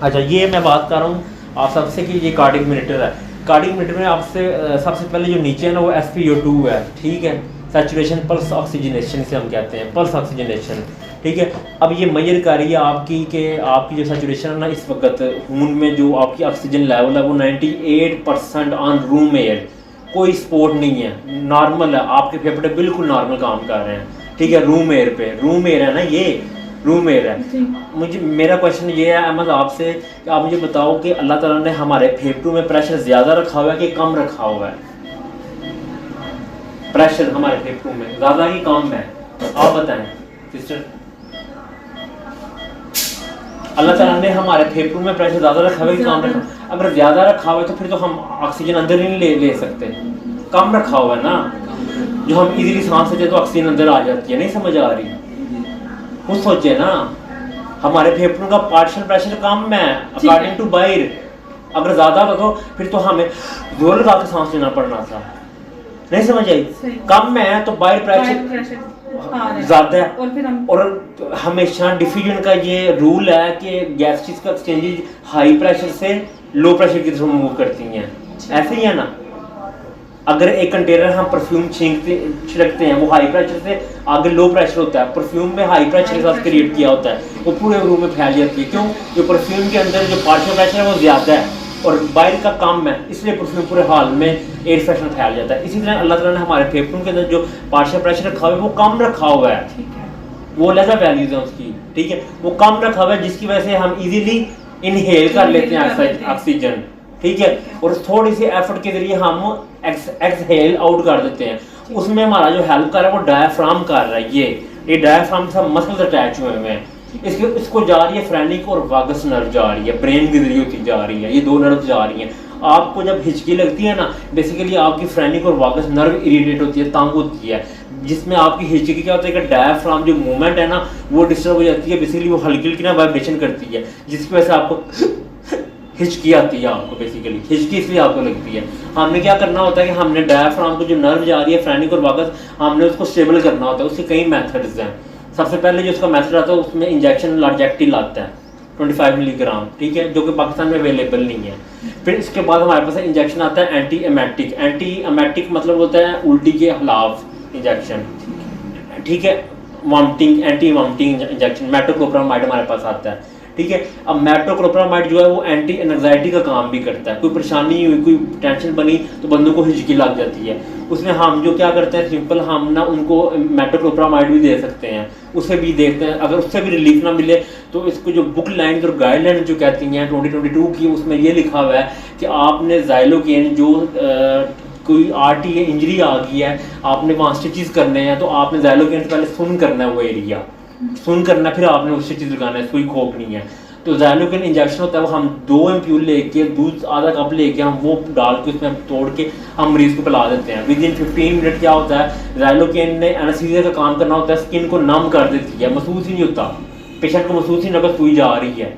अच्छा, ये मैं बात कर रहा हूँ आप सबसे कि ये कार्डिक मीटर है। कार्डिक मीटर में आपसे सबसे पहले जो नीचे है ना वो SpO2 है, ठीक है, सैचुरेशन पल्स ऑक्सीजनेशन से हम कहते हैं, पल्स ऑक्सीजनेशन, ठीक है। अब ये मेजर कर रही है आपकी कि आपकी जो सैचुरेशन है ना इस वक्त खून में जो आपकी ऑक्सीजन लेवल है वो 98% ऑन रूम एयर, कोई स्पोर्ट नहीं है, नॉर्मल है, आपके फेफड़े बिल्कुल नॉर्मल काम कर रहे हैं, ठीक है, रूम एयर पे, रूम एयर है ना, ये रूम एयर है। मुझे मेरा क्वेश्चन ये है अहमद आपसे कि आप मुझे बताओ कि अल्लाह ताला ने हमारे फेफड़ों में प्रेशर ज़्यादा रखा हुआ है कि कम रखा हुआ है? प्रेशर हमारे फेफड़ों में ज़्यादा ही कम है? आप बताएं सिस्टर। अल्लाह ताला ने हमारे फेफड़ों में प्रेशर ज़्यादा रखा हुआ है कि कम रखा? अगर ज़्यादा रखा हुआ है तो फिर तो हम ऑक्सीजन अंदर ही नहीं ले सकते। कम रखा हुआ है ना, जो हम इजीली सांस लेते तो ऑक्सीजन अंदर आ जाती है। नहीं समझ आ रही? खुद सोचे ना, हमारे फेफड़ों का पार्शियल प्रेशर कम है अकॉर्डिंग टू बाहर। अगर ज़्यादा होता तो फिर तो हमें जोर लगा के सांस लेना पड़ना था। नहीं समझ आई? कम है तो बाहर प्रेशर ज़्यादा है। और हमेशा डिफ्यूजन का ये रूल है कि गैसेस का एक्सचेंजेज हाई प्रेशर से लो प्रेशर की तरफ मूव करती हैं, ऐसे ही है ना। अगर एक कंटेनर हम परफ्यूम छिड़कते हैं वो हाई प्रेशर से आगे लो प्रेशर होता है, परफ्यूम में हाई प्रेशर के साथ क्रिएट किया होता है, वो पूरे रूम में फैल जाती है। क्यों? जो परफ्यूम के अंदर जो पार्शियल प्रेशर है वो ज़्यादा है और बाहर का कम है, इसलिए परफ्यूम पूरे हाल में एयर फ्रेशनर फैल जाता है। इसी तरह अल्लाह ताला ने हमारे फेफड़ों के अंदर जो पार्शियल प्रेशर रखा हुआ है वो कम रखा हुआ है, वो लेज़र वैल्यूज है उसकी, ठीक है, वो कम रखा हुआ है जिसकी वजह से हम इजीली इनहेल कर लेते हैं ऑक्सीजन, ठीक है, और थोड़ी सी एफर्ट के जरिए हम एक्सहेल आउट कर देते हैं। उसमें हमारा जो हेल्प कर रहा है वो डायफ्राम कर रहा है। ये डायफ्राम से मसल्स अटैच हुए हुए हैं, इसको जा रही है फ्रेनिक और वागस नर्व जा रही है, ब्रेन के जरिए होती जा रही है, ये दो नर्व जा रही हैं। आपको जब हिचकी लगती है ना, बेसिकली आपकी फ्रेनिक और वागस नर्व इरिटेट होती है, तंग होती है, जिसमें आपकी हिचकी क्या होता है कि डायफ्राम जो मूवमेंट है ना वो डिस्टर्ब हो जाती है, बेसिकली वो हल्की हल्की ना वाइब्रेशन करती है, जिसकी वजह से आपको हिचकी आती है। आपको बेसिकली हिचकी इसलिए आपको लगती है। हमने क्या करना होता है कि हमने डायफ्राम को जो नर्व जा रही है फ्रेनिक और वागस, हमने उसको स्टेबल करना होता है। उसके कई मेथड्स हैं। सबसे पहले जो उसका मेथड आता है उसमें इंजेक्शन लार्जेक्टिल आता है 25 मिलीग्राम, ठीक है, जो कि पाकिस्तान में अवेलेबल नहीं है। फिर इसके बाद हमारे पास इंजेक्शन आता है एंटी एमेटिक। एंटी एमेटिक मतलब होता है उल्टी के खिलाफ इंजेक्शन, ठीक है, vomiting, anti vomiting injection metoclopramide हमारे पास आता है, ठीक है। अब मेटोक्लोप्रामाइड जो है वो एंटी एंजाइटी का काम भी करता है। कोई परेशानी हुई, कोई टेंशन बनी तो बंदों को हिचकी लग जाती है, उसमें हम जो क्या करते हैं सिंपल, हम ना उनको मेटोक्लोप्रामाइड भी दे सकते हैं, उससे भी देखते हैं। अगर उससे भी रिलीफ ना मिले तो इसको जो बुक लाइन और गाइडलाइन जो कहती हैं 2022 की, उसमें ये लिखा हुआ है कि आपने ज़ाइलोकेन जो कोई RTA इंजरी आ गई है, आपने वहाँ स्टिचेस करने हैं, तो आपने ज़ाइलोकेन से पहले सुन करना है, वो एरिया सुन करना, फिर आपने उससे चीज़ लगाना है, सुई खोपनी है। तो ज़ाइलोकेन इंजेक्शन होता है, वो हम 2 एम्प्यूल लेके, दूध आधा कप लेके हम वो डाल के उसमें तोड़ के हम मरीज़ को पिला देते हैं। विद इन 15 मिनट क्या होता है, ज़ाइलोकेन ने एनेस्थीसिया का काम करना होता है, स्किन को नम कर देती है, महसूस ही नहीं होता, पेशेंट को महसूस ही नहीं होता सुई जा रही है।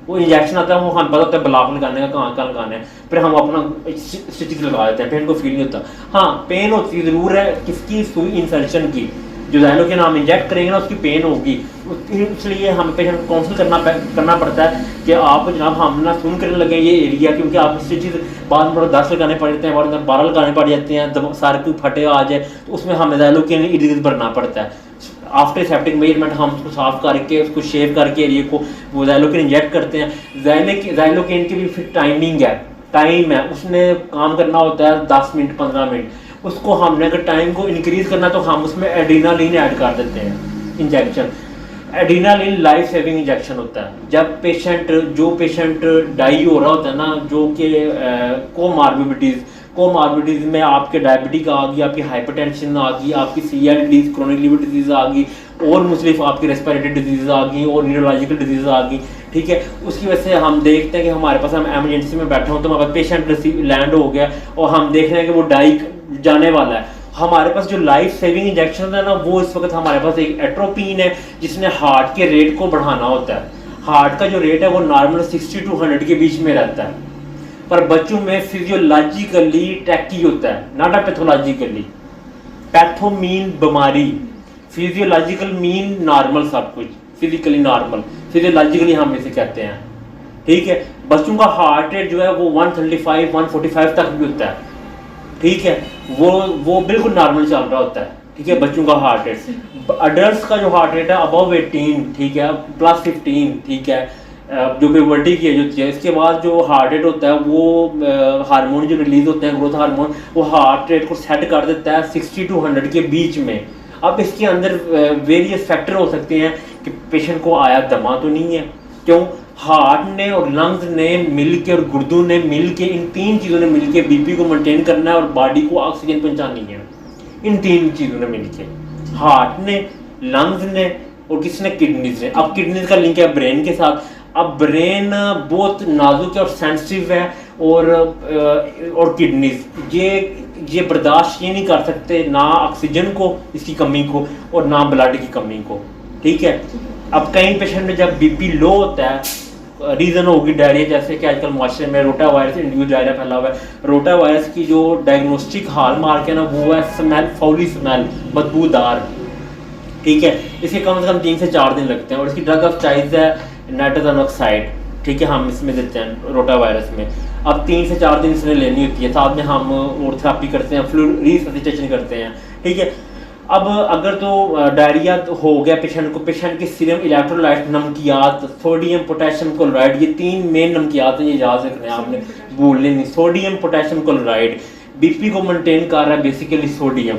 वो इंजेक्शन आता है, वो हमें पता होता है ब्लॉक लगाने का, कहाँ लगाना है, फिर हम अपना स्टिचेस लगा देते हैं, पेशेंट को फील नहीं होता। हाँ, पेन होती ज़रूर है, किसकी? सुई इंसर्शन की। जो ज़ाइलोकेन हम इंजेक्ट करेंगे ना उसकी पेन होगी, इसलिए हमें पेशेंट को काउंसिल करना पड़ता है कि आप जनाब हम ना सुन करने लगे ये एरिया, क्योंकि आप स्टिचेस बाद में 10 लगाने पड़ जाते हैं, बाद में 12 लगाने पड़ जाते हैं, सारे कोई फटे आ जाए तो उसमें हमें ज़ाइलोकेन इरेज़र भरना पड़ता है। आफ्टर सेप्टिक मेजरमेंट हम उसको साफ करके उसको शेव करके एरिया को वो ज़ाइलोकेन इंजेक्ट करते हैं। ज़ाइलोकेन की भी फिर टाइमिंग है, टाइम है, उसने काम करना होता है 10 मिनट 15 मिनट। उसको हमने अगर टाइम को इंक्रीज करना तो हम उसमें एड्रीनालिन ऐड कर देते हैं injection. Adrenaline life saving injection होता है। जब पेशेंट डाई हो रहा होता है ना, जो कि कोमार्बिडिटीज़ में आपके डायबिटिक आ गई, आपकी हाइपरटेंशन आ गई, आपकी CLD क्रोनिक लिवर डिजीज़ आ गई, और मुख्तलिफ आपकी रेस्पिरेटरी डिजीज़ आ गई और न्यूरोलॉजिकल डिजीज़ आ गई, ठीक है। उसकी वजह से हम देखते हैं कि हमारे पास, हम एमरजेंसी में बैठे हों तो हमारे पास पेशेंट लैंड हो गया और हम देख रहे हैं कि वो डाई जाने वाला है। हमारे पास जो लाइफ सेविंग इंजेक्शन है ना, वो इस वक्त हमारे पास एक एट्रोपिन है जिसने हार्ट के रेट को बढ़ाना होता है। हार्ट का जो रेट है वो नॉर्मल 60 to 100 के बीच में रहता है, पर बच्चों में फिजियोलॉजिकली टैकी होता है, not a pathologically. Patho mean बीमारी, फिजियोलॉजिकल मीन नॉर्मल, सब कुछ फिजिकली नॉर्मल, फिजियोलॉजिकली हम इसे कहते हैं, ठीक है। बच्चों का हार्ट रेट जो है वो 135 145 तक भी होता है, ठीक है, वो बिल्कुल नॉर्मल चल रहा होता है, ठीक है, बच्चों का हार्ट रेट। अडल्ट का जो हार्ट रेट है अबव 18, ठीक है, प्लस 15, ठीक है, जो प्यूबर्टी की एज होती है, इसके बाद जो हार्ट रेट होता है वो हार्मोन जो रिलीज होते हैं, ग्रोथ हार्मोन, वो हार्ट रेट को सेट कर देता है 60 to 100 के बीच में। अब इसके अंदर वेरियस फैक्टर हो सकते हैं कि पेशेंट को आया दमा तो नहीं है, क्यों, हार्ट ने और लंग्स ने मिल के और गुर्दों ने मिल के, इन तीन चीज़ों ने मिल के बीपी को मेंटेन करना है और बॉडी को ऑक्सीजन पहुंचानी है। इन तीन चीज़ों ने मिल के, हार्ट ने, लंग्स ने और किसने, किडनीज ने। अब किडनीज का लिंक है ब्रेन के साथ। अब ब्रेन बहुत नाजुक है और सेंसिटिव है, और किडनीज ये बर्दाश्त ये नहीं कर सकते ना ऑक्सीजन को, इसकी कमी को, और ना ब्लड की कमी को, ठीक है। अब कई पेशेंट में जब बीपी लो होता है, रीज़न होगी डायरिया, जैसे कि आजकल माशरे में रोटा वायरस इंड्यूस डायरिया फैला हुआ है। रोटा वायरस की जो डायग्नोस्टिक हाल मार्क है ना, वो है स्मेल, फाउली स्मेल, बदबूदार, ठीक है। इसके कम से कम 3 से 4 दिन लगते हैं, और इसकी ड्रग ऑफ चॉइस है नाइट्रोजन ऑक्साइड, ठीक है, हम इसमें देते हैं रोटा वायरस में। अब 3 से 4 दिन इसने लेनी होती है, साथ में हम और थेरेपी करते हैं, फ्लूइड रिससिटेशन करते हैं, ठीक है। अब अगर तो डायरिया तो हो गया पेशेंट को, पेशेंट के सीरम इलेक्ट्रोलाइट, नमकियात, सोडियम पोटेशियम क्लोराइड, ये 3 मेन नमकियात हैं, ये याद रखना है आपने, भूलने नहीं। सोडियम पोटेशियम क्लोराइड बीपी को मेंटेन कर रहा है, बेसिकली सोडियम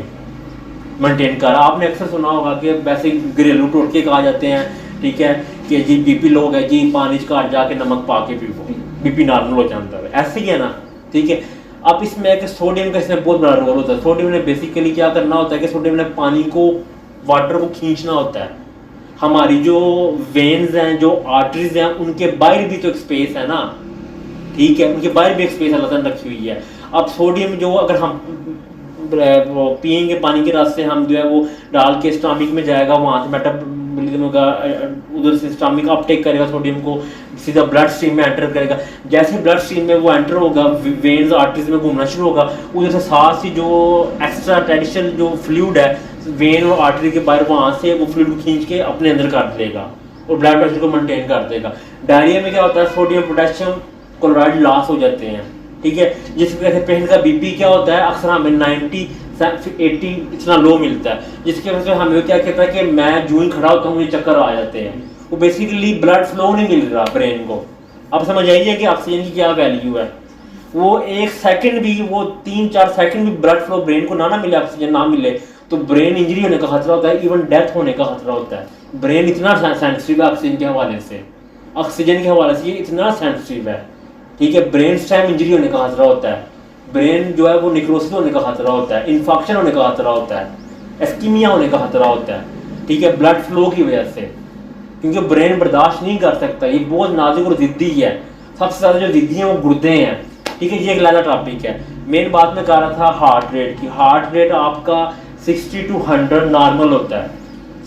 मेंटेन कर रहा है। आपने अक्सर सुना होगा कि वैसे घरेलू टोटके कहा जाते हैं, ठीक है, कि जी बीपी लो है जी, पानी का जाके नमक पा के पीओ, बीपी नॉर्मल हो जाता है, ऐसे ही है ना, ठीक है। अब इसमें एक सोडियम का इसमें बहुत बड़ा रोल होता है। सोडियम ने बेसिकली क्या करना होता है कि सोडियम ने पानी को, वाटर को खींचना होता है। हमारी जो वेन्स हैं, जो आर्टरीज हैं, उनके बाहर भी तो एक स्पेस है ना, ठीक है, उनके बाहर भी एक स्पेस अल्लाह ने रखी हुई है। अब सोडियम जो अगर हम वो पियेंगे पानी के रास्ते, हम जो है वो डाल के स्टमक में जाएगा, वहाँ से मेटाबॉलिज्म होगा, उधर से स्टमक अपटेक करेगा सोडियम को, सीधा ब्लड स्ट्रीम में एंटर करेगा। जैसे ब्लड स्ट्रीम में वो एंटर होगा, वेन्स आर्टरीज में घूमना शुरू होगा, उधर से साथ ही जो एक्स्ट्रा ट्रेडिशनल जो फ्लूइड है वेन और आर्टरी के बाहर, वहाँ से वो फ्लूइड को खींच के अपने अंदर कर देगा और ब्लड प्रेशर को मेंटेन कर देगा। डायरिया में क्या होता है, सोडियम पोटेशियम क्लोराइड लॉस हो जाते हैं, ठीक है, जिसकी वजह से पेशेंट का बीपी क्या होता है, अक्सर हमें 90 80 इतना लो मिलता है, जिसकी वजह से हमें क्या कहता है कि मैं जूं ही खड़ा होता हूँ, मुझे चक्कर आ जाते हैं। वो बेसिकली ब्लड फ्लो नहीं मिल रहा ब्रेन को। अब समझ आइए कि ऑक्सीजन की क्या वैल्यू है। वो 1 सेकंड भी, वो 3-4 सेकंड भी ब्लड फ्लो ब्रेन को ना मिले, ऑक्सीजन ना मिले, तो ब्रेन इंजरी होने का खतरा होता है, इवन डेथ होने का खतरा होता है। ब्रेन इतना सेंसिटिव है ऑक्सीजन के हवाले से, ऑक्सीजन के हवाले से ये इतना सेंसिटिव है, ठीक है। ब्रेन स्टेम इंजरी होने का खतरा होता है, ब्रेन जो है वो निक्रोसिस होने का खतरा होता है, इन्फेक्शन होने का खतरा होता है, एस्कीमिया होने का खतरा होता है, ठीक है, ब्लड फ्लो की वजह से, क्योंकि ब्रेन बर्दाश्त नहीं कर सकता। ये बहुत नाजुक और जिद्दी है। सबसे ज़्यादा जो जिद्दी हैं वो गुर्दे हैं, ठीक है। ये एक अलग टॉपिक है। मेन बात मैं कह रहा था हार्ट रेट की। हार्ट रेट आपका 60 to 100 नॉर्मल होता है।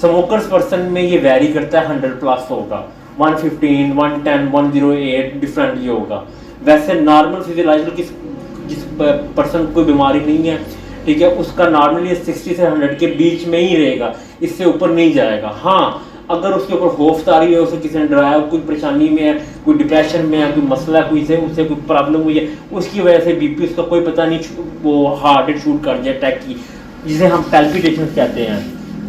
स्मोकर्स पर्सन में ये वेरी करता है, 100 प्लस होगा, 115 110 108 डिफरेंट ये होगा। वैसे नॉर्मल फिजियोलॉजिकल जिस पर्सन को कोई बीमारी नहीं है, ठीक है, उसका नॉर्मली 60 से 100 के बीच में ही रहेगा, इससे ऊपर नहीं जाएगा। हाँ, अगर उसके ऊपर खौफदारी है, उसे किसी ने डराया, कोई परेशानी में है, कोई डिप्रेशन में है, कोई मसला है, कोई से उससे कोई प्रॉब्लम हुई है, उसकी वजह से बीपी उसका कोई पता नहीं, वो हार्ट रेट शूट कर जाए, अटैक की, जिसे हम पैल्पिटेशन कहते हैं,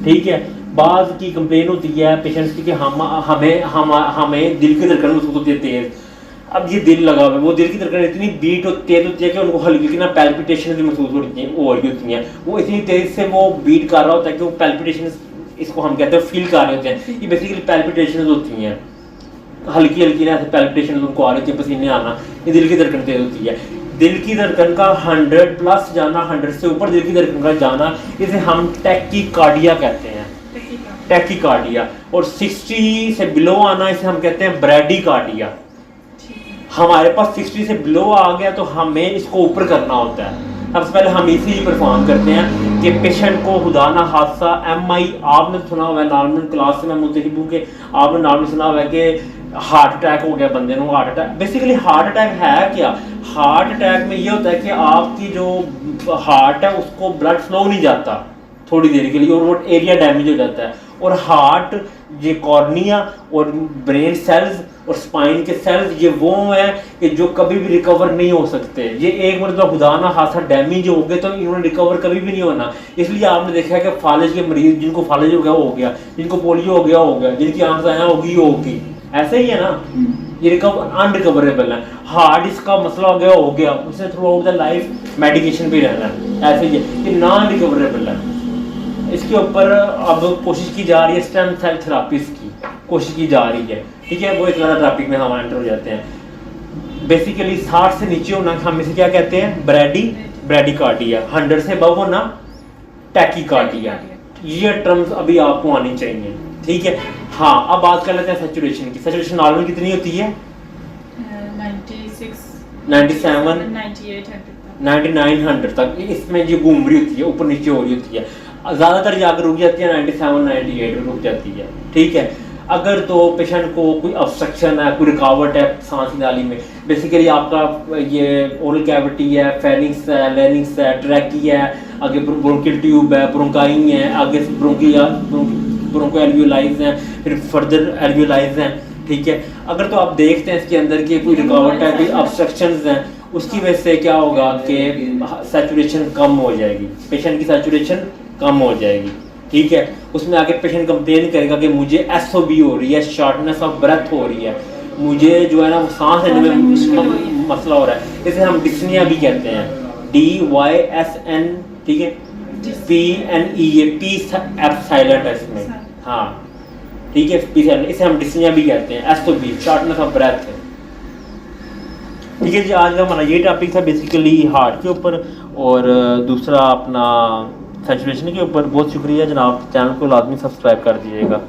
ठीक है। बाज़ की कंप्लेन होती है पेशेंट्स की कि हमें दिल की धड़कन महसूस होती है तेज़। अब ये दिल लगा हुआ है, वो दिल की धड़कन इतनी बीट तेज होती है कि उनको हल्की की ना पैल्पिटेशन भी महसूस हो रही होती हैं। वो इतनी तेज से वो बीट कर रहा होता है कि वो पैल्पिटेशन, इसको हम कहते हैं फील कर रहे होते हैं। ये बेसिकली पैल्पिटेशन होती हैं, हल्की हल्की ना ऐसे पैल्पिटेशन उनको आ रही होती है, पसीने आना, ये दिल की धड़कन तेज होती है। दिल की धड़कन का 100 प्लस जाना, 100 से ऊपर दिल की धड़कन का जाना, इसे हम टैकीकार्डिया कहते हैं, टैकीकार्डिया। और 60 से बिलो आना, इसे हम कहते हैं ब्रैडीकार्डिया। हमारे पास 60 से बिलो आ गया तो हमें इसको ऊपर करना होता है। सबसे पहले हम इसी ही परफॉर्म करते हैं कि पेशेंट को खुदा ना हादसा MI, आपने सुना हुआ है नॉर्मल क्लास से, मैं मुतहिब हूँ कि आपने नॉर्मल सुना हुआ है कि हार्ट अटैक हो गया बंदे को। Heart attack basically heart attack है क्या? हार्ट अटैक में ये होता है कि आपकी जो हार्ट है उसको ब्लड फ्लो नहीं जाता थोड़ी देर के लिए, और वो एरिया डैमेज हो जाता है, और हार्ट, ये कॉर्निया और ब्रेन सेल्स और स्पाइन के सेल्स ये वो हैं कि जो कभी भी रिकवर नहीं हो सकते। ये एक मरतबा खुदा ना हादसा डैमेज हो गए तो इन्होंने रिकवर कभी भी नहीं होना। इसलिए आपने देखा है कि फालिज के मरीज, जिनको फालिज हो गया वो हो गया, जिनको पोलियो हो गया, जिनकी आंख आया होगी, ऐसे ही है ना। ये रिकवर अनरिकवरेबल है। हार्ट इसका मसला हो गया, उसने through out the life medication पे रहना है, ऐसे ही है। ये नॉन रिकवरेबल है। इसके ऊपर अब कोशिश की जा रही है स्टेम सेल थेरापीज की कोशिश की जा रही है, ठीक है। वो एक अलग टॉपिक में हम एंटर हो जाते हैं। बेसिकली 60 से नीचे होना हम इसे क्या कहते हैं, ब्रैडीकार्डिया। 100 से अबव होना टैकीकार्डिया। ये टर्म्स अभी आपको आनी चाहिए, ठीक है। हाँ, अब बात कर लेते हैं सैचुरेशन की। सैचुरेशन नॉर्मल कितनी होती है? 96, 97, 98, 99, 100 तक इसमें जो घूम रही होती है, ऊपर नीचे हो रही होती है। ज़्यादातर जाकर रुक जाती है 97, 98 में रुक जाती है, ठीक है। अगर तो पेशेंट को कोई ऑब्स्ट्रक्शन है, कोई रुकावट है सांस की नाली में, बेसिकली आपका ये ओरल कैविटी है, फेरिंक्स है, लेरिंक्स है, ट्रैकी है, आगे ब्रोंकियल ट्यूब है, ब्रोंकाई है, आगे ब्रोंको एल्वियोलाइज हैं, फिर फर्दर एल्वियोलाइज हैं, ठीक है। अगर तो आप देखते हैं इसके अंदर की कोई रुकावट है, कोई ऑब्स्ट्रक्शंस हैं, उसकी वजह से क्या होगा कि सैचुरेशन कम हो जाएगी, पेशेंट की सैचुरेशन कम हो जाएगी, ठीक है। उसमें आगे पेशेंट कंप्लेन करेगा कि मुझे एसओबी हो रही है, शॉर्टनेस ऑफ ब्रेथ हो रही है, मुझे जो है ना सांस लेने में मसला हो रहा है। इसे हम डिस्निया भी कहते हैं, DYSN, ठीक है। PNE, पी साइलेंट है इसमें, हाँ, ठीक है, पी साइलेंट। इसे हम डिस्निया भी कहते हैं, एसओबी, शॉर्टनेस ऑफ ब्रेथ, ठीक है जी। आज का हमारा ये टॉपिक था बेसिकली हार्ट के ऊपर, और दूसरा अपना सैचुरेशन के ऊपर। बहुत शुक्रिया जनाब, चैनल को लाजमी सब्सक्राइब कर दीजिएगा।